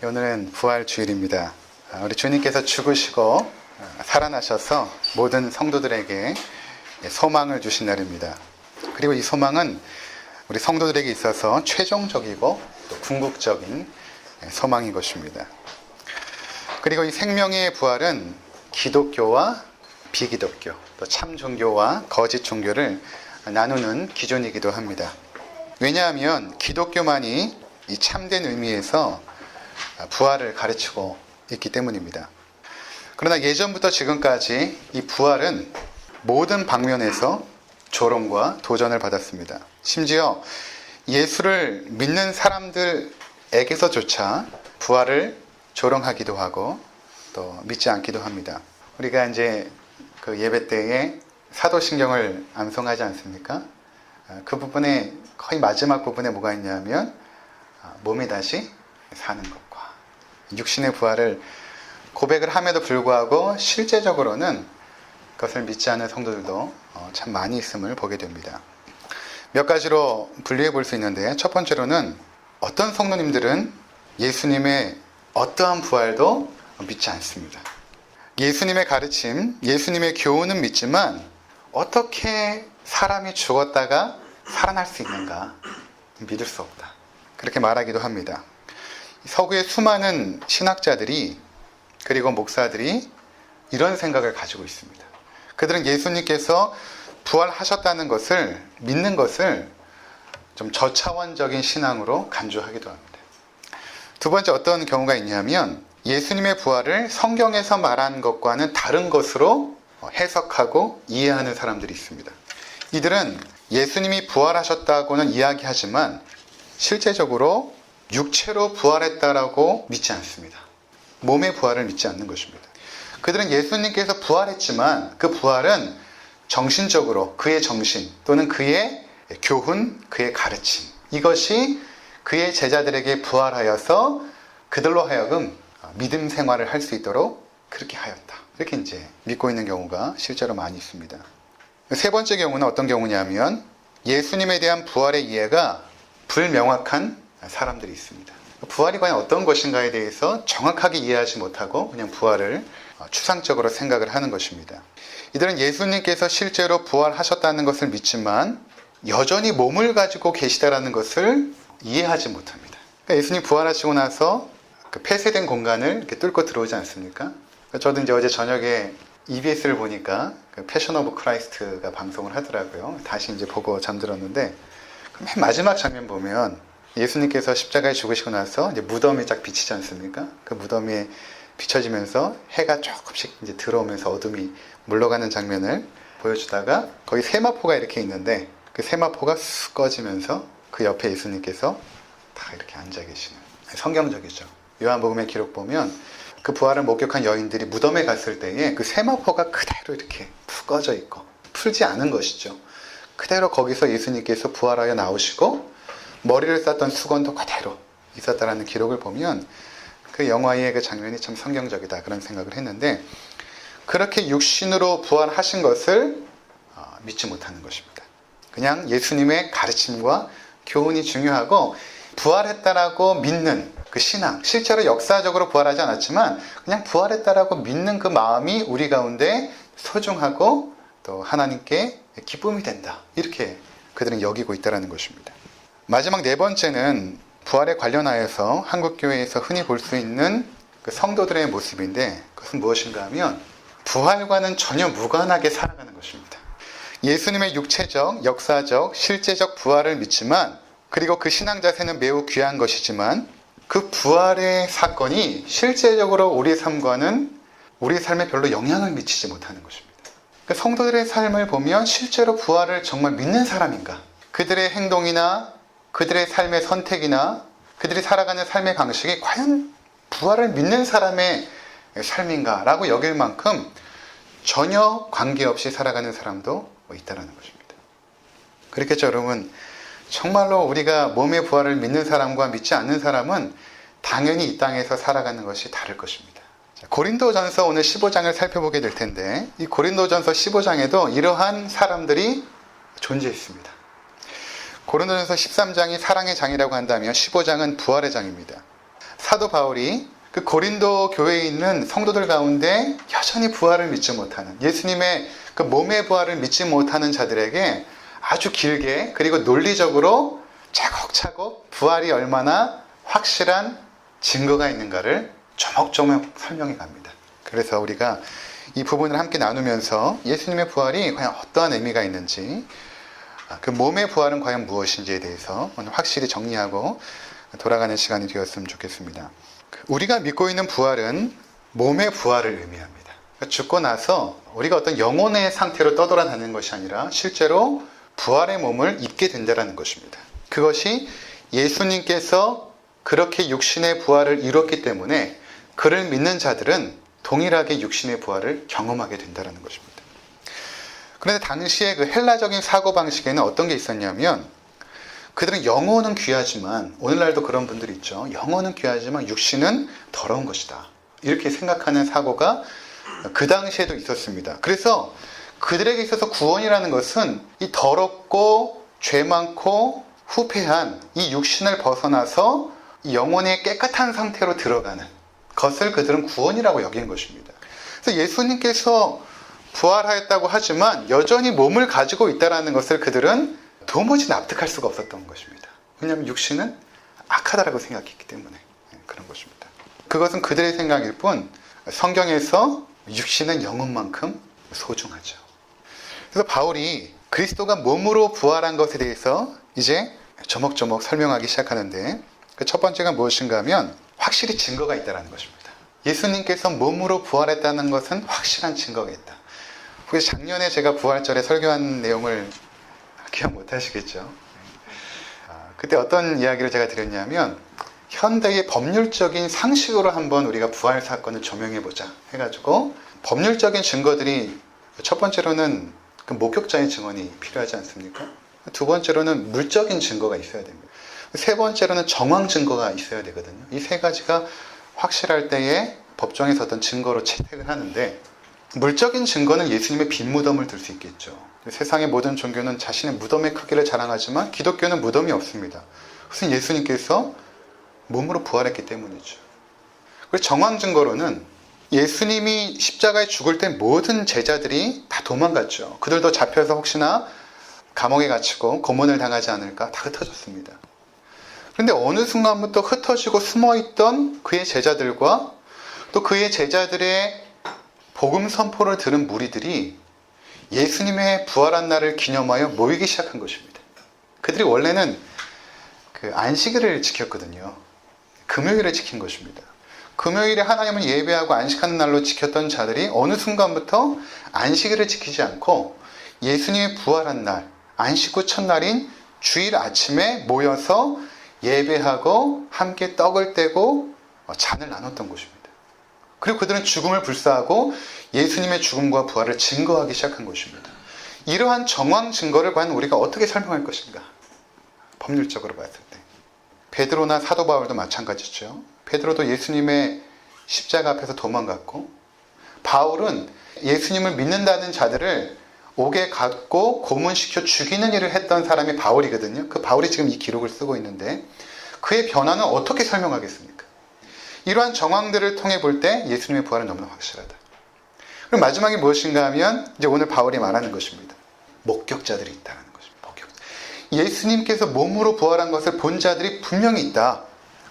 오늘은 부활주일입니다. 우리 주님께서 죽으시고 살아나셔서 모든 성도들에게 소망을 주신 날입니다. 그리고 이 소망은 우리 성도들에게 있어서 최종적이고 또 궁극적인 소망인 것입니다. 그리고 이 생명의 부활은 기독교와 비기독교, 또 참 종교와 거짓 종교를 나누는 기준이기도 합니다. 왜냐하면 기독교만이 이 참된 의미에서 부활을 가르치고 있기 때문입니다. 그러나 예전부터 지금까지 이 부활은 모든 방면에서 조롱과 도전을 받았습니다. 심지어 예수를 믿는 사람들에게서조차 부활을 조롱하기도 하고 또 믿지 않기도 합니다. 우리가 이제 그 예배 때에 사도신경을 암송하지 않습니까? 그 부분에 거의 마지막 부분에 뭐가 있냐면 몸이 다시 사는 것과 육신의 부활을 고백을 함에도 불구하고 실제적으로는 그것을 믿지 않는 성도들도 참 많이 있음을 보게 됩니다. 몇 가지로 분류해 볼 수 있는데, 첫 번째로는 어떤 성도님들은 예수님의 어떠한 부활도 믿지 않습니다. 예수님의 가르침, 예수님의 교훈은 믿지만 어떻게 사람이 죽었다가 살아날 수 있는가 믿을 수 없다, 그렇게 말하기도 합니다. 서구의 수많은 신학자들이 그리고 목사들이 이런 생각을 가지고 있습니다. 그들은 예수님께서 부활하셨다는 것을 믿는 것을 좀 저차원적인 신앙으로 간주하기도 합니다. 두 번째, 어떤 경우가 있냐면 예수님의 부활을 성경에서 말한 것과는 다른 것으로 해석하고 이해하는 사람들이 있습니다. 이들은 예수님이 부활하셨다고는 이야기하지만 실제적으로 육체로 부활했다라고 믿지 않습니다. 몸의 부활을 믿지 않는 것입니다. 그들은 예수님께서 부활했지만 그 부활은 정신적으로 그의 정신 또는 그의 교훈, 그의 가르침, 이것이 그의 제자들에게 부활하여서 그들로 하여금 믿음 생활을 할 수 있도록 그렇게 하였다, 이렇게 이제 믿고 있는 경우가 실제로 많이 있습니다. 세 번째 경우는 어떤 경우냐면 예수님에 대한 부활의 이해가 불명확한 사람들이 있습니다. 부활이 과연 어떤 것인가에 대해서 정확하게 이해하지 못하고 그냥 부활을 추상적으로 생각을 하는 것입니다. 이들은 예수님께서 실제로 부활하셨다는 것을 믿지만 여전히 몸을 가지고 계시다라는 것을 이해하지 못합니다. 그러니까 예수님 부활하시고 나서 그 폐쇄된 공간을 이렇게 뚫고 들어오지 않습니까? 저도 이제 어제 저녁에 EBS를 보니까 그 패션 오브 크라이스트가 방송을 하더라고요. 다시 이제 보고 잠들었는데, 맨 마지막 장면 보면 예수님께서 십자가에 죽으시고 나서 이제 무덤이 쫙 비치지 않습니까? 그 무덤이 비춰지면서 해가 조금씩 이제 들어오면서 어둠이 물러가는 장면을 보여주다가 거기 세마포가 이렇게 있는데 그 세마포가 쑥 꺼지면서 그 옆에 예수님께서 다 이렇게 앉아 계시는, 성경적이죠. 요한복음의 기록 보면 그 부활을 목격한 여인들이 무덤에 갔을 때에 그 세마포가 그대로 이렇게 푹 꺼져 있고 풀지 않은 것이죠. 그대로 거기서 예수님께서 부활하여 나오시고 머리를 쌌던 수건도 그대로 있었다라는 기록을 보면 그 영화의 그 장면이 참 성경적이다, 그런 생각을 했는데, 그렇게 육신으로 부활하신 것을 믿지 못하는 것입니다. 그냥 예수님의 가르침과 교훈이 중요하고 부활했다라고 믿는 그 신앙, 실제로 역사적으로 부활하지 않았지만 그냥 부활했다라고 믿는 그 마음이 우리 가운데 소중하고 또 하나님께 기쁨이 된다, 이렇게 그들은 여기고 있다는 것입니다. 마지막 네 번째는 부활에 관련하여서 한국교회에서 흔히 볼 수 있는 그 성도들의 모습인데, 그것은 무엇인가 하면 부활과는 전혀 무관하게 살아가는 것입니다. 예수님의 육체적, 역사적, 실제적 부활을 믿지만, 그리고 그 신앙 자세는 매우 귀한 것이지만 그 부활의 사건이 실제적으로 우리의 삶과는, 우리의 삶에 별로 영향을 미치지 못하는 것입니다. 그러니까 성도들의 삶을 보면 실제로 부활을 정말 믿는 사람인가, 그들의 행동이나 그들의 삶의 선택이나 그들이 살아가는 삶의 방식이 과연 부활을 믿는 사람의 삶인가 라고 여길 만큼 전혀 관계없이 살아가는 사람도 있다는 것입니다. 그렇겠죠, 여러분? 정말로 우리가 몸의 부활을 믿는 사람과 믿지 않는 사람은 당연히 이 땅에서 살아가는 것이 다를 것입니다. 고린도전서 오늘 15장을 살펴보게 될 텐데, 이 고린도전서 15장에도 이러한 사람들이 존재했습니다. 고린도전서 13장이 사랑의 장이라고 한다면 15장은 부활의 장입니다. 사도 바울이 그 고린도 교회에 있는 성도들 가운데 여전히 부활을 믿지 못하는, 예수님의 그 몸의 부활을 믿지 못하는 자들에게 아주 길게 그리고 논리적으로 차곡차곡 부활이 얼마나 확실한 증거가 있는가를 조목조목 설명해 갑니다. 그래서 우리가 이 부분을 함께 나누면서 예수님의 부활이 과연 어떠한 의미가 있는지, 그 몸의 부활은 과연 무엇인지에 대해서 오늘 확실히 정리하고 돌아가는 시간이 되었으면 좋겠습니다. 우리가 믿고 있는 부활은 몸의 부활을 의미합니다. 죽고 나서 우리가 어떤 영혼의 상태로 떠돌아다니는 것이 아니라 실제로 부활의 몸을 입게 된다는 것입니다. 그것이 예수님께서 그렇게 육신의 부활을 이뤘기 때문에 그를 믿는 자들은 동일하게 육신의 부활을 경험하게 된다는 것입니다. 그런데 당시에 그 헬라적인 사고방식에는 어떤 게 있었냐면, 그들은 영혼은 귀하지만, 오늘날도 그런 분들이 있죠. 영혼은 귀하지만 육신은 더러운 것이다, 이렇게 생각하는 사고가 그 당시에도 있었습니다. 그래서 그들에게 있어서 구원이라는 것은 이 더럽고 죄 많고 후패한 이 육신을 벗어나서 이 영혼의 깨끗한 상태로 들어가는 것을 그들은 구원이라고 여긴 것입니다. 그래서 예수님께서 부활하였다고 하지만 여전히 몸을 가지고 있다는 것을 그들은 도무지 납득할 수가 없었던 것입니다. 왜냐하면 육신은 악하다라고 생각했기 때문에 그런 것입니다. 그것은 그들의 생각일 뿐, 성경에서 육신은 영혼만큼 소중하죠. 그래서 바울이 그리스도가 몸으로 부활한 것에 대해서 이제 조목조목 설명하기 시작하는데, 그 첫 번째가 무엇인가 하면 확실히 증거가 있다는 것입니다. 예수님께서 몸으로 부활했다는 것은 확실한 증거가 있다. 그래서 작년에 제가 부활절에 설교한 내용을 기억 못 하시겠죠? 그때 어떤 이야기를 제가 드렸냐면, 현대의 법률적인 상식으로 한번 우리가 부활 사건을 조명해보자 해가지고, 법률적인 증거들이 첫 번째로는 그 목격자의 증언이 필요하지 않습니까? 두 번째로는 물적인 증거가 있어야 됩니다. 세 번째로는 정황 증거가 있어야 되거든요. 이 세 가지가 확실할 때에 법정에서 어떤 증거로 채택을 하는데, 물적인 증거는 예수님의 빈 무덤을 들 수 있겠죠. 세상의 모든 종교는 자신의 무덤의 크기를 자랑하지만 기독교는 무덤이 없습니다. 그것은 예수님께서 몸으로 부활했기 때문이죠. 그리고 정황 증거로는 예수님이 십자가에 죽을 때 모든 제자들이 다 도망갔죠. 그들도 잡혀서 혹시나 감옥에 갇히고 고문을 당하지 않을까 다 흩어졌습니다. 그런데 어느 순간부터 흩어지고 숨어있던 그의 제자들과 또 그의 제자들의 복음 선포를 들은 무리들이 예수님의 부활한 날을 기념하여 모이기 시작한 것입니다. 그들이 원래는 그 안식일을 지켰거든요. 금요일에 지킨 것입니다. 금요일에 하나님을 예배하고 안식하는 날로 지켰던 자들이 어느 순간부터 안식일을 지키지 않고 예수님의 부활한 날, 안식 후 첫날인 주일 아침에 모여서 예배하고 함께 떡을 떼고 잔을 나눴던 것입니다. 그리고 그들은 죽음을 불사하고 예수님의 죽음과 부활을 증거하기 시작한 것입니다. 이러한 정황 증거를 과연 우리가 어떻게 설명할 것인가? 법률적으로 봤을 때. 베드로나 사도 바울도 마찬가지죠. 베드로도 예수님의 십자가 앞에서 도망갔고, 바울은 예수님을 믿는다는 자들을 옥에 갖고 고문시켜 죽이는 일을 했던 사람이 바울이거든요. 그 바울이 지금 이 기록을 쓰고 있는데, 그의 변화는 어떻게 설명하겠습니까? 이러한 정황들을 통해 볼 때 예수님의 부활은 너무나 확실하다. 그리고 마지막에 무엇인가 하면 이제 오늘 바울이 말하는 것입니다. 목격자들이 있다는 것입니다. 목격자. 예수님께서 몸으로 부활한 것을 본 자들이 분명히 있다.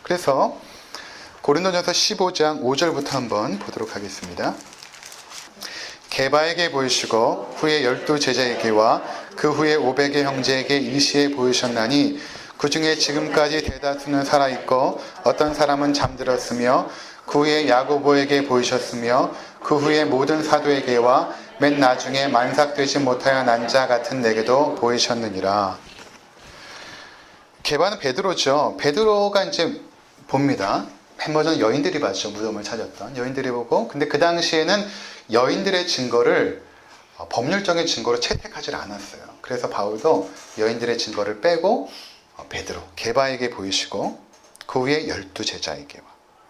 그래서 고린도전서 15장 5절부터 한번 보도록 하겠습니다. 게바에게 보이시고 후에 12 제자에게와 그 후에 500의 형제에게 일시에 보이셨나니 그 중에 지금까지 대다수는 살아있고 어떤 사람은 잠들었으며 그 후에 야고보에게 보이셨으며 그 후에 모든 사도에게와 맨 나중에 만삭되지 못하여 난 자 같은 내게도 보이셨느니라. 게바는 베드로죠. 베드로가 이제 봅니다. 맨 먼저 여인들이 봤죠. 무덤을 찾았던 여인들이 보고, 근데 그 당시에는 여인들의 증거를 법률적인 증거로 채택하지 않았어요. 그래서 바울도 여인들의 증거를 빼고 베드로, 게바에게 보이시고 그 후에 12 제자에게와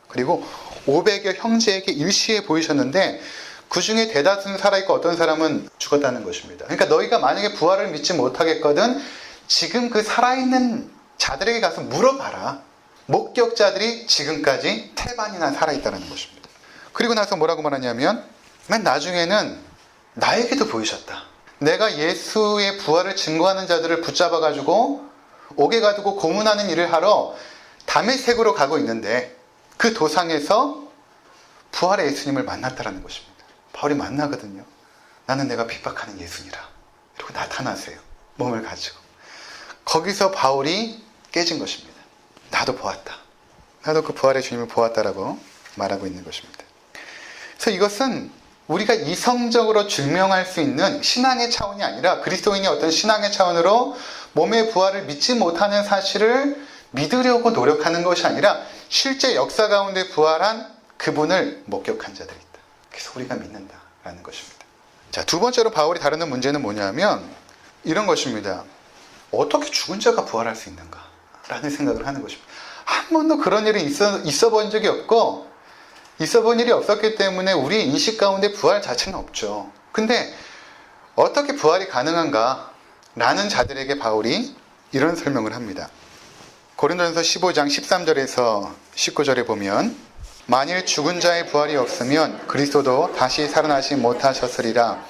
그리고 500여 형제에게 일시에 보이셨는데, 그 중에 대다수는 살아있고 어떤 사람은 죽었다는 것입니다. 그러니까 너희가 만약에 부활을 믿지 못하겠거든 지금 그 살아있는 자들에게 가서 물어봐라. 목격자들이 지금까지 태반이나 살아있다는 것입니다. 그리고 나서 뭐라고 말하냐면 맨 나중에는 나에게도 보이셨다. 내가 예수의 부활을 증거하는 자들을 붙잡아가지고 옥에 가두고 고문하는 일을 하러 다메섹으로 가고 있는데 그 도상에서 부활의 예수님을 만났다는 것입니다. 바울이 만나거든요. 나는 내가 핍박하는 예수니라. 이러고 나타나세요. 몸을 가지고. 거기서 바울이 깨진 것입니다. 나도 보았다. 나도 그 부활의 주님을 보았다라고 말하고 있는 것입니다. 그래서 이것은 우리가 이성적으로 증명할 수 있는 신앙의 차원이 아니라 그리스도인이 어떤 신앙의 차원으로 몸의 부활을 믿지 못하는 사실을 믿으려고 노력하는 것이 아니라 실제 역사 가운데 부활한 그분을 목격한 자들이 있다. 그래서 우리가 믿는다라는 것입니다. 자, 두 번째로 바울이 다루는 문제는 뭐냐면 이런 것입니다. 어떻게 죽은 자가 부활할 수 있는가? 라는 생각을 하는 것입니다. 한 번도 그런 일이 있어 본 적이 없고 있어 본 일이 없었기 때문에 우리의 인식 가운데 부활 자체는 없죠. 근데 어떻게 부활이 가능한가? 라는 자들에게 바울이 이런 설명을 합니다. 고린도전서 15장 13절에서 19절에 보면 만일 죽은 자의 부활이 없으면 그리스도도 다시 살아나지 못하셨으리라.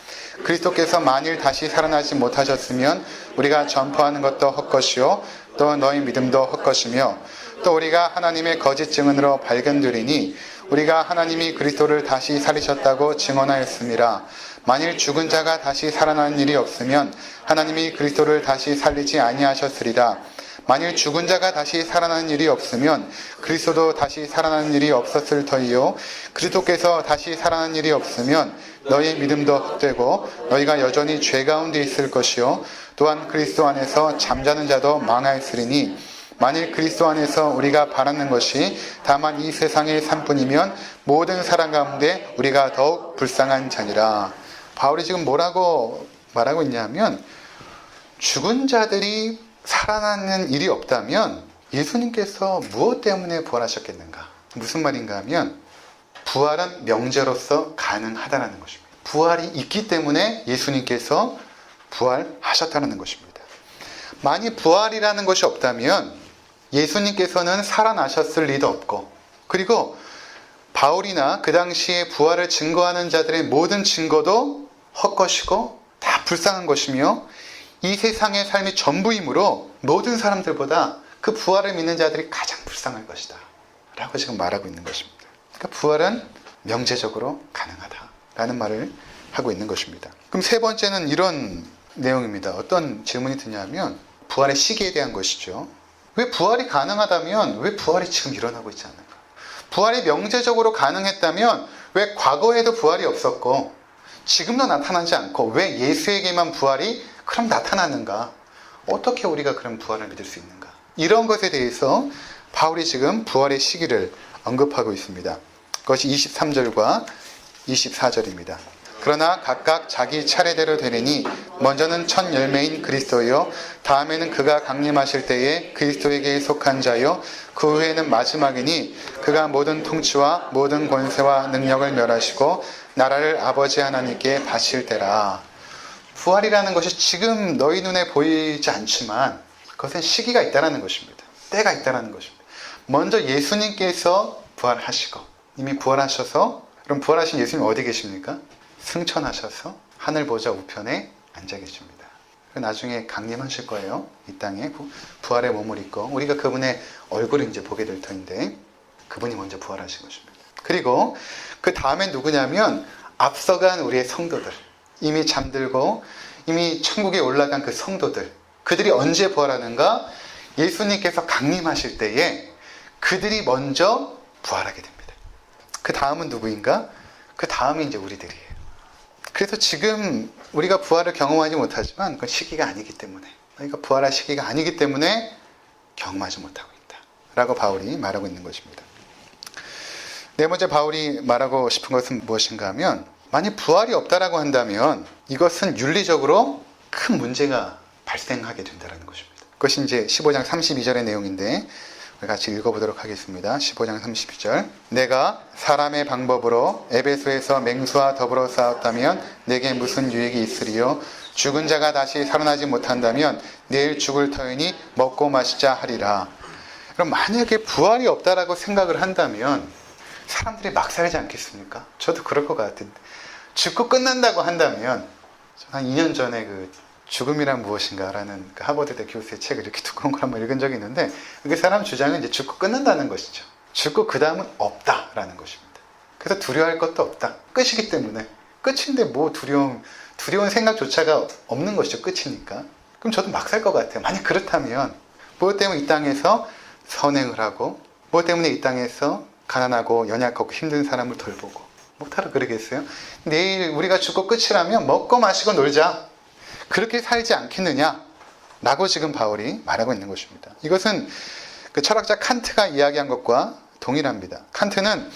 그리스도께서 만일 다시 살아나지 못하셨으면 우리가 전파하는 것도 헛것이요 또 너희 믿음도 헛것이며 또 우리가 하나님의 거짓 증언으로 발견되리니 우리가 하나님이 그리스도를 다시 살리셨다고 증언하였습니다. 만일 죽은 자가 다시 살아나는 일이 없으면 하나님이 그리스도를 다시 살리지 아니하셨으리라. 만일 죽은 자가 다시 살아나는 일이 없으면 그리스도도 다시 살아나는 일이 없었을 터이요 그리스도께서 다시 살아나는 일이 없으면 너희 믿음도 헛되고 너희가 여전히 죄 가운데 있을 것이요 또한 그리스도 안에서 잠자는 자도 망하였으리니 만일 그리스도 안에서 우리가 바라는 것이 다만 이 세상의 삶뿐이면 모든 사람 가운데 우리가 더욱 불쌍한 자니라. 바울이 지금 뭐라고 말하고 있냐면 죽은 자들이 살아나는 일이 없다면 예수님께서 무엇 때문에 부활하셨겠는가? 무슨 말인가 하면 부활은 명제로서 가능하다는 것입니다. 부활이 있기 때문에 예수님께서 부활하셨다는 것입니다. 만약 부활이라는 것이 없다면 예수님께서는 살아나셨을 리도 없고 그리고 바울이나 그 당시에 부활을 증거하는 자들의 모든 증거도 헛것이고 다 불쌍한 것이며 이 세상의 삶이 전부이므로 모든 사람들보다 그 부활을 믿는 자들이 가장 불쌍할 것이다 라고 지금 말하고 있는 것입니다. 그러니까 부활은 명제적으로 가능하다라는 말을 하고 있는 것입니다. 그럼 세 번째는 이런 내용입니다. 어떤 질문이 드냐면 부활의 시기에 대한 것이죠. 왜 부활이 가능하다면 왜 부활이 지금 일어나고 있지 않는가? 부활이 명제적으로 가능했다면 왜 과거에도 부활이 없었고 지금도 나타나지 않고 왜 예수에게만 부활이 그럼 나타나는가? 어떻게 우리가 그런 부활을 믿을 수 있는가? 이런 것에 대해서 바울이 지금 부활의 시기를 언급하고 있습니다. 그것이 23절과 24절입니다. 그러나 각각 자기 차례대로 되리니 먼저는 첫 열매인 그리스도요 다음에는 그가 강림하실 때에 그리스도에게 속한 자요 그 후에는 마지막이니 그가 모든 통치와 모든 권세와 능력을 멸하시고 나라를 아버지 하나님께 바칠 때라. 부활이라는 것이 지금 너희 눈에 보이지 않지만 그것은 시기가 있다는 것입니다. 때가 있다는 것입니다. 먼저 예수님께서 부활하시고 이미 부활하셔서 그럼 부활하신 예수님 어디 계십니까? 승천하셔서 하늘 보좌 우편에 앉아 계십니다. 나중에 강림하실 거예요. 이 땅에 부활의 몸을 입고 우리가 그분의 얼굴을 이제 보게 될 터인데 그분이 먼저 부활하신 것입니다. 그리고 그 다음에 누구냐면 앞서간 우리의 성도들 이미 잠들고 이미 천국에 올라간 그 성도들 그들이 언제 부활하는가? 예수님께서 강림하실 때에 그들이 먼저 부활하게 됩니다. 그 다음은 누구인가? 그 다음이 이제 우리들이에요. 그래서 지금 우리가 부활을 경험하지 못하지만 그건 시기가 아니기 때문에 그러니까 부활할 시기가 아니기 때문에 경험하지 못하고 있다 라고 바울이 말하고 있는 것입니다. 네 번째 바울이 말하고 싶은 것은 무엇인가 하면 만약 부활이 없다라고 한다면 이것은 윤리적으로 큰 문제가 발생하게 된다는 것입니다. 그것이 이제 15장 32절의 내용인데 우리 같이 읽어보도록 하겠습니다. 15장 32절 내가 사람의 방법으로 에베소에서 맹수와 더불어 싸웠다면 내게 무슨 유익이 있으리요? 죽은 자가 다시 살아나지 못한다면 내일 죽을 터이니 먹고 마시자 하리라. 그럼 만약에 부활이 없다라고 생각을 한다면 사람들이 막 살지 않겠습니까? 저도 그럴 것 같은데 죽고 끝난다고 한다면 한 2년 전에 그 죽음이란 무엇인가라는 그 하버드대 교수의 책을 이렇게 두꺼운 걸 한번 읽은 적이 있는데 그 사람 주장은 이제 죽고 끝난다는 것이죠. 죽고 그 다음은 없다라는 것입니다. 그래서 두려워할 것도 없다. 끝이기 때문에. 끝인데 뭐 두려운 생각조차가 없는 것이죠. 끝이니까. 그럼 저도 막 살 것 같아요. 만약 그렇다면 무엇 때문에 이 땅에서 선행을 하고 무엇 때문에 이 땅에서 가난하고 연약하고 힘든 사람을 돌보고 못하러 그러겠어요? 내일 우리가 죽고 끝이라면 먹고 마시고 놀자. 그렇게 살지 않겠느냐? 라고 지금 바울이 말하고 있는 것입니다. 이것은 그 철학자 칸트가 이야기한 것과 동일합니다. 칸트는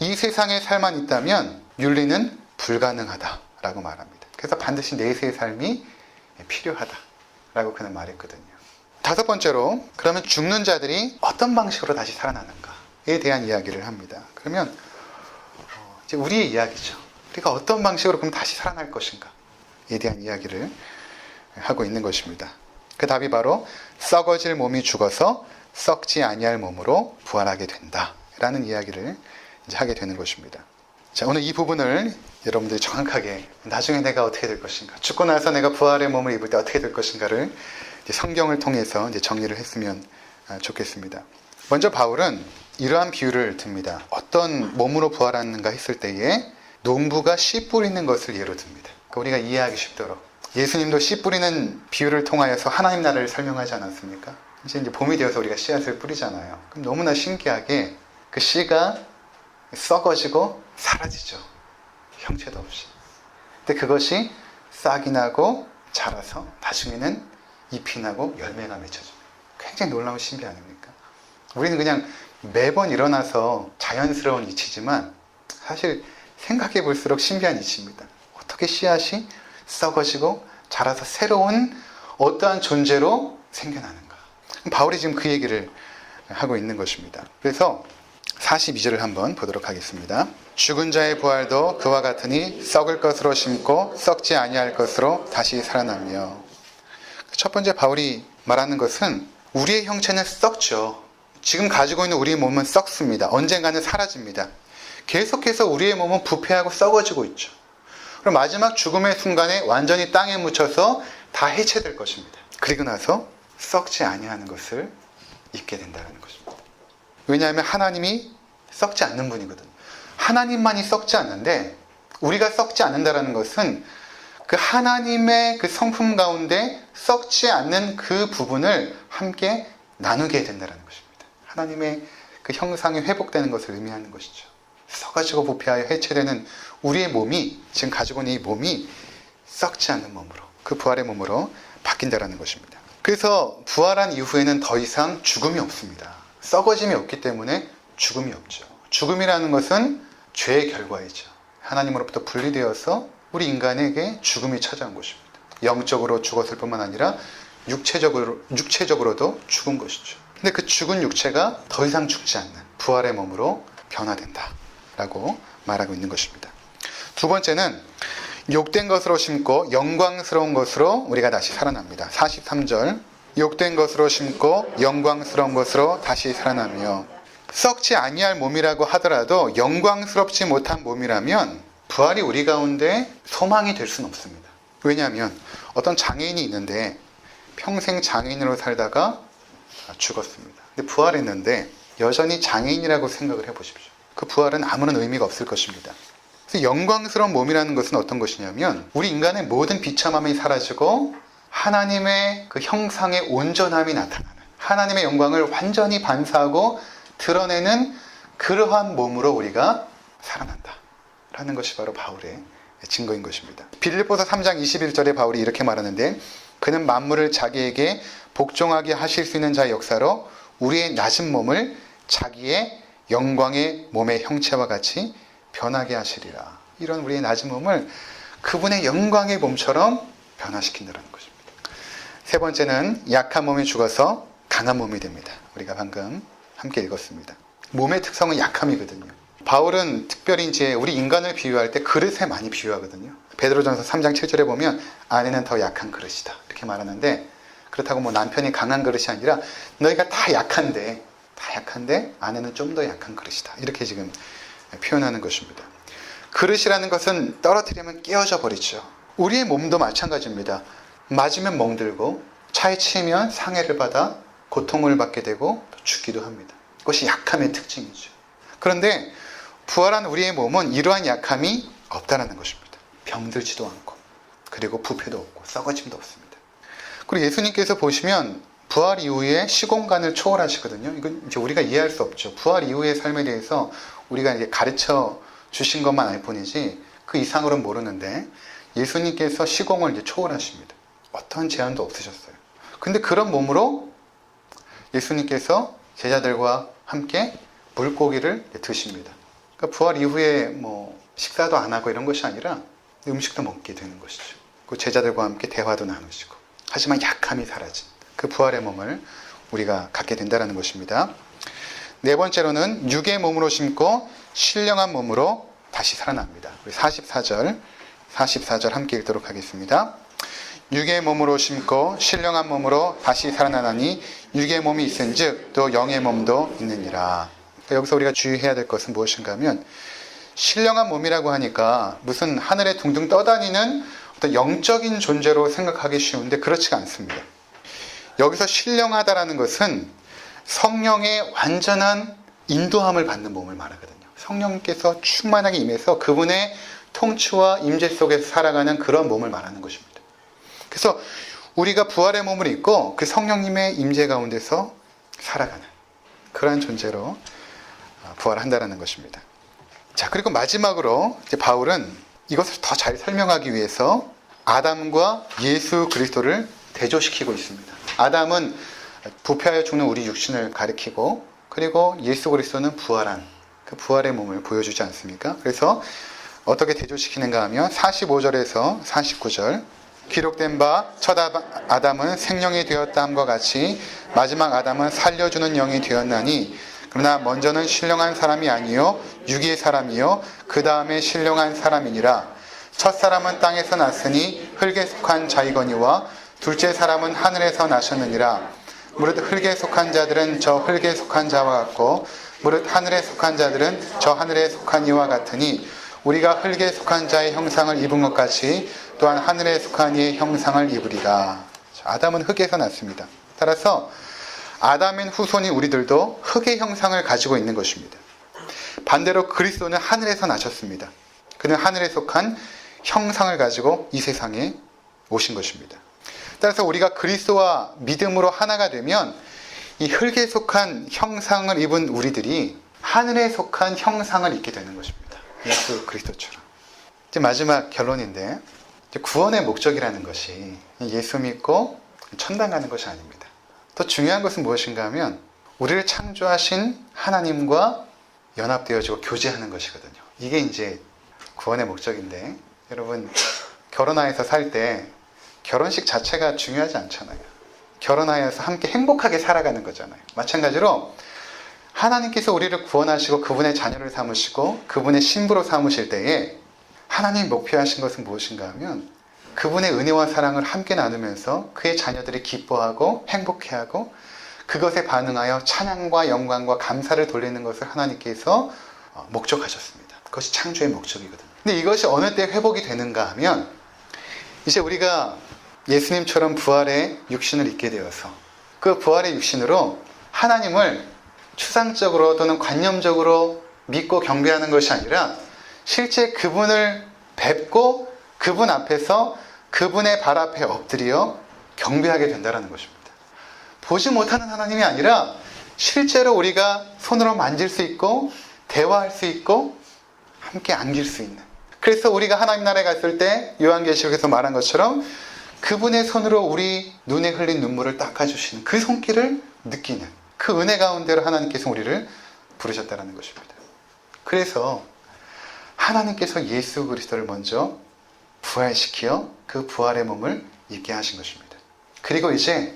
이 세상에 살만 있다면 윤리는 불가능하다라고 말합니다. 그래서 반드시 내세의 삶이 필요하다라고 그는 말했거든요. 다섯 번째로 그러면 죽는 자들이 어떤 방식으로 다시 살아나는가에 대한 이야기를 합니다. 그러면 이제 우리의 이야기죠. 우리가 어떤 방식으로 그럼 다시 살아날 것인가에 대한 이야기를 하고 있는 것입니다. 그 답이 바로 썩어질 몸이 죽어서 썩지 아니할 몸으로 부활하게 된다라는 이야기를 이제 하게 되는 것입니다. 자, 오늘 이 부분을 여러분들이 정확하게 나중에 내가 어떻게 될 것인가, 죽고 나서 내가 부활의 몸을 입을 때 어떻게 될 것인가를 이제 성경을 통해서 이제 정리를 했으면 좋겠습니다. 먼저 바울은 이러한 비유를 듭니다. 어떤 몸으로 부활하는가 했을 때에 농부가 씨 뿌리는 것을 예로 듭니다. 그러니까 우리가 이해하기 쉽도록 예수님도 씨 뿌리는 비유를 통하여서 하나님 나라를 설명하지 않았습니까? 이제 봄이 되어서 우리가 씨앗을 뿌리잖아요. 그럼 너무나 신기하게 그 씨가 썩어지고 사라지죠. 형체도 없이. 근데 그것이 싹이 나고 자라서 나중에는 잎이 나고 열매가 맺혀집니다. 굉장히 놀라운 신비 아닙니까? 우리는 그냥 매번 일어나서 자연스러운 이치지만 사실 생각해 볼수록 신비한 이치입니다. 어떻게 씨앗이 썩어지고 자라서 새로운 어떠한 존재로 생겨나는가. 바울이 지금 그 얘기를 하고 있는 것입니다. 그래서 42절을 한번 보도록 하겠습니다. 죽은 자의 부활도 그와 같으니 썩을 것으로 심고 썩지 아니할 것으로 다시 살아나며. 첫 번째 바울이 말하는 것은 우리의 형체는 썩죠. 지금 가지고 있는 우리의 몸은 썩습니다. 언젠가는 사라집니다. 계속해서 우리의 몸은 부패하고 썩어지고 있죠. 그럼 마지막 죽음의 순간에 완전히 땅에 묻혀서 다 해체될 것입니다. 그리고 나서 썩지 아니하는 것을 잊게 된다는 것입니다. 왜냐하면 하나님이 썩지 않는 분이거든요. 하나님만이 썩지 않는데 우리가 썩지 않는다는 것은 그 하나님의 그 성품 가운데 썩지 않는 그 부분을 함께 나누게 된다는 것입니다. 하나님의 그 형상이 회복되는 것을 의미하는 것이죠. 썩어지고 부패하여 해체되는 우리의 몸이, 지금 가지고 있는 이 몸이 썩지 않는 몸으로, 그 부활의 몸으로 바뀐다는 것입니다. 그래서 부활한 이후에는 더 이상 죽음이 없습니다. 썩어짐이 없기 때문에 죽음이 없죠. 죽음이라는 것은 죄의 결과이죠. 하나님으로부터 분리되어서 우리 인간에게 죽음이 찾아온 것입니다. 영적으로 죽었을 뿐만 아니라 육체적으로도 죽은 것이죠. 근데 그 죽은 육체가 더 이상 죽지 않는 부활의 몸으로 변화된다 라고 말하고 있는 것입니다. 두 번째는 욕된 것으로 심고 영광스러운 것으로 우리가 다시 살아납니다. 43절 욕된 것으로 심고 영광스러운 것으로 다시 살아나며. 썩지 아니할 몸이라고 하더라도 영광스럽지 못한 몸이라면 부활이 우리 가운데 소망이 될 수는 없습니다. 왜냐하면 어떤 장애인이 있는데 평생 장애인으로 살다가 죽었습니다. 근데 부활했는데 여전히 장애인이라고 생각을 해보십시오. 그 부활은 아무런 의미가 없을 것입니다. 그래서 영광스러운 몸이라는 것은 어떤 것이냐면 우리 인간의 모든 비참함이 사라지고 하나님의 그 형상의 온전함이 나타나는, 하나님의 영광을 완전히 반사하고 드러내는 그러한 몸으로 우리가 살아난다 라는 것이 바로 바울의 증거인 것입니다. 빌립보서 3장 21절에 바울이 이렇게 말하는데 그는 만물을 자기에게 복종하게 하실 수 있는 자의 역사로 우리의 낮은 몸을 자기의 영광의 몸의 형체와 같이 변하게 하시리라. 이런 우리의 낮은 몸을 그분의 영광의 몸처럼 변화시킨다는 것입니다. 세 번째는 약한 몸이 죽어서 강한 몸이 됩니다. 우리가 방금 함께 읽었습니다. 몸의 특성은 약함이거든요. 바울은 특별히 이제 우리 인간을 비유할 때 그릇에 많이 비유하거든요. 베드로전서 3장 7절에 보면 아내는 더 약한 그릇이다 이렇게 말하는데, 그렇다고 뭐 남편이 강한 그릇이 아니라 너희가 다 약한데 다 약한데 안에는 좀 더 약한 그릇이다. 이렇게 지금 표현하는 것입니다. 그릇이라는 것은 떨어뜨리면 깨어져 버리죠. 우리의 몸도 마찬가지입니다. 맞으면 멍들고 차에 치이면 상해를 받아 고통을 받게 되고 죽기도 합니다. 그것이 약함의 특징이죠. 그런데 부활한 우리의 몸은 이러한 약함이 없다는 것입니다. 병들지도 않고 그리고 부패도 없고 썩어짐도 없습니다. 그리고 예수님께서 보시면 부활 이후에 시공간을 초월하시거든요. 이건 이제 우리가 이해할 수 없죠. 부활 이후의 삶에 대해서 우리가 이제 가르쳐 주신 것만 알 뿐이지 그 이상으로는 모르는데 예수님께서 시공을 이제 초월하십니다. 어떤 제한도 없으셨어요. 근데 그런 몸으로 예수님께서 제자들과 함께 물고기를 드십니다. 그러니까 부활 이후에 뭐 식사도 안 하고 이런 것이 아니라 음식도 먹게 되는 것이죠. 그 제자들과 함께 대화도 나누시고 하지만 약함이 사라진 그 부활의 몸을 우리가 갖게 된다는 것입니다. 네 번째로는 육의 몸으로 심고 신령한 몸으로 다시 살아납니다. 우리 44절 함께 읽도록 하겠습니다. 육의 몸으로 심고 신령한 몸으로 다시 살아나나니 육의 몸이 있은즉 또 영의 몸도 있느니라. 여기서 우리가 주의해야 될 것은 무엇인가 하면 신령한 몸이라고 하니까 무슨 하늘에 둥둥 떠다니는 어떤 영적인 존재로 생각하기 쉬운데 그렇지가 않습니다. 여기서 신령하다라는 것은 성령의 완전한 인도함을 받는 몸을 말하거든요. 성령께서 충만하게 임해서 그분의 통치와 임재 속에서 살아가는 그런 몸을 말하는 것입니다. 그래서 우리가 부활의 몸을 입고 그 성령님의 임재 가운데서 살아가는 그러한 존재로 부활한다는 것입니다. 자, 그리고 마지막으로 이제 바울은 이것을 더 잘 설명하기 위해서 아담과 예수 그리스도를 대조시키고 있습니다. 아담은 부패하여 죽는 우리 육신을 가리키고 그리고 예수 그리스도는 부활한 그 부활의 몸을 보여주지 않습니까? 그래서 어떻게 대조시키는가 하면 45절에서 49절 기록된 바 첫 아담은 생명이 되었다 함과 같이 마지막 아담은 살려주는 영이 되었나니 그러나 먼저는 신령한 사람이 아니요 육의 사람이요 그 다음에 신령한 사람이니라. 첫 사람은 땅에서 났으니 흙에 속한 자이거니와 둘째 사람은 하늘에서 나셨느니라. 무릇 흙에 속한 자들은 저 흙에 속한 자와 같고 무릇 하늘에 속한 자들은 저 하늘에 속한 이와 같으니 우리가 흙에 속한 자의 형상을 입은 것 같이 또한 하늘에 속한 이의 형상을 입으리라. 아담은 흙에서 났습니다. 따라서 아담인 후손인 우리들도 흙의 형상을 가지고 있는 것입니다. 반대로 그리스도는 하늘에서 나셨습니다. 그는 하늘에 속한 형상을 가지고 이 세상에 오신 것입니다. 따라서 우리가 그리스도와 믿음으로 하나가 되면 이 흙에 속한 형상을 입은 우리들이 하늘에 속한 형상을 입게 되는 것입니다. 예수 그리스도처럼. 이제 마지막 결론인데 이제 구원의 목적이라는 것이 예수 믿고 천당 가는 것이 아닙니다. 더 중요한 것은 무엇인가 하면 우리를 창조하신 하나님과 연합되어지고 교제하는 것이거든요. 이게 이제 구원의 목적인데 여러분 결혼하여서 살 때 결혼식 자체가 중요하지 않잖아요. 결혼하여서 함께 행복하게 살아가는 거잖아요. 마찬가지로 하나님께서 우리를 구원하시고 그분의 자녀를 삼으시고 그분의 신부로 삼으실 때에 하나님이 목표하신 것은 무엇인가 하면 그분의 은혜와 사랑을 함께 나누면서 그의 자녀들이 기뻐하고 행복해하고 그것에 반응하여 찬양과 영광과 감사를 돌리는 것을 하나님께서 목적하셨습니다. 그것이 창조의 목적이거든요. 근데 이것이 어느 때 회복이 되는가 하면 이제 우리가 예수님처럼 부활의 육신을 입게 되어서 그 부활의 육신으로 하나님을 추상적으로 또는 관념적으로 믿고 경배하는 것이 아니라 실제 그분을 뵙고 그분 앞에서 그분의 발 앞에 엎드려 경배하게 된다는 것입니다. 보지 못하는 하나님이 아니라 실제로 우리가 손으로 만질 수 있고 대화할 수 있고 함께 안길 수 있는. 그래서 우리가 하나님 나라에 갔을 때 요한계시록에서 말한 것처럼 그분의 손으로 우리 눈에 흘린 눈물을 닦아주시는 그 손길을 느끼는 그 은혜 가운데로 하나님께서 우리를 부르셨다는 것입니다. 그래서 하나님께서 예수 그리스도를 먼저 부활시켜 그 부활의 몸을 입게 하신 것입니다. 그리고 이제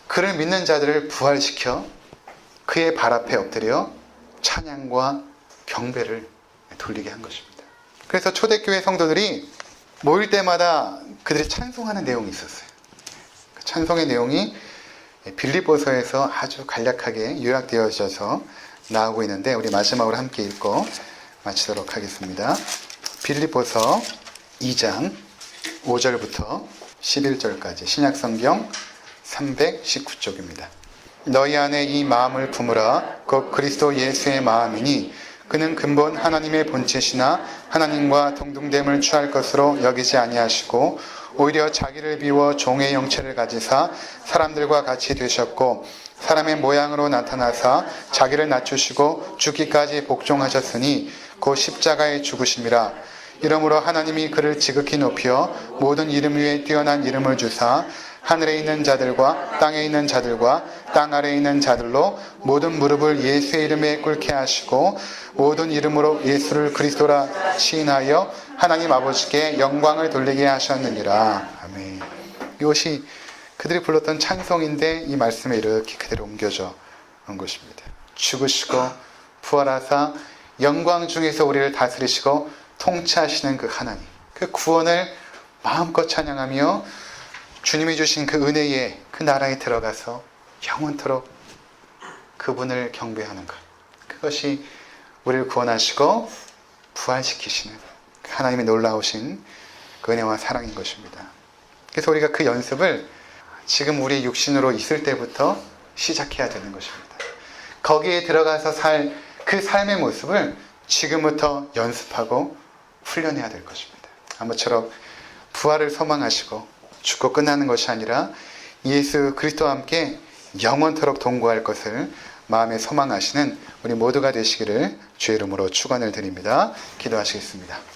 그를 믿는 자들을 부활시켜 그의 발 앞에 엎드려 찬양과 경배를 돌리게 한 것입니다. 그래서 초대교회 성도들이 모일 때마다 그들이 찬송하는 내용이 있었어요. 그 찬송의 내용이 빌립보서에서 아주 간략하게 요약되어져서 나오고 있는데 우리 마지막으로 함께 읽고 마치도록 하겠습니다. 빌립보서 2장 5절부터 11절까지 신약성경 319쪽입니다. 너희 안에 이 마음을 품으라. 곧 그리스도 예수의 마음이니 그는 근본 하나님의 본체시나 하나님과 동등됨을 취할 것으로 여기지 아니하시고 오히려 자기를 비워 종의 형체를 가지사 사람들과 같이 되셨고 사람의 모양으로 나타나사 자기를 낮추시고 죽기까지 복종하셨으니 곧 십자가에 죽으심이라. 이러므로 하나님이 그를 지극히 높여 모든 이름 위에 뛰어난 이름을 주사 하늘에 있는 자들과 땅에 있는 자들과 땅 아래에 있는 자들로 모든 무릎을 예수의 이름에 꿇게 하시고 모든 이름으로 예수를 그리스도라 시인하여 하나님 아버지께 영광을 돌리게 하셨느니라. 아멘. 이것이 그들이 불렀던 찬송인데 이 말씀에 이렇게 그대로 옮겨져 온 것입니다. 죽으시고 부활하사 영광 중에서 우리를 다스리시고 통치하시는 그 하나님, 그 구원을 마음껏 찬양하며 주님이 주신 그 은혜의 그 나라에 들어가서 영원토록 그분을 경배하는 것, 그것이 우리를 구원하시고 부활시키시는 하나님의 놀라우신 그 은혜와 사랑인 것입니다. 그래서 우리가 그 연습을 지금 우리 육신으로 있을 때부터 시작해야 되는 것입니다. 거기에 들어가서 살 그 삶의 모습을 지금부터 연습하고 훈련해야 될 것입니다. 아무쪼록 부활을 소망하시고 죽고 끝나는 것이 아니라 예수 그리스도와 함께 영원토록 동거할 것을 마음에 소망하시는 우리 모두가 되시기를 주의 이름으로 축원을 드립니다. 기도하시겠습니다.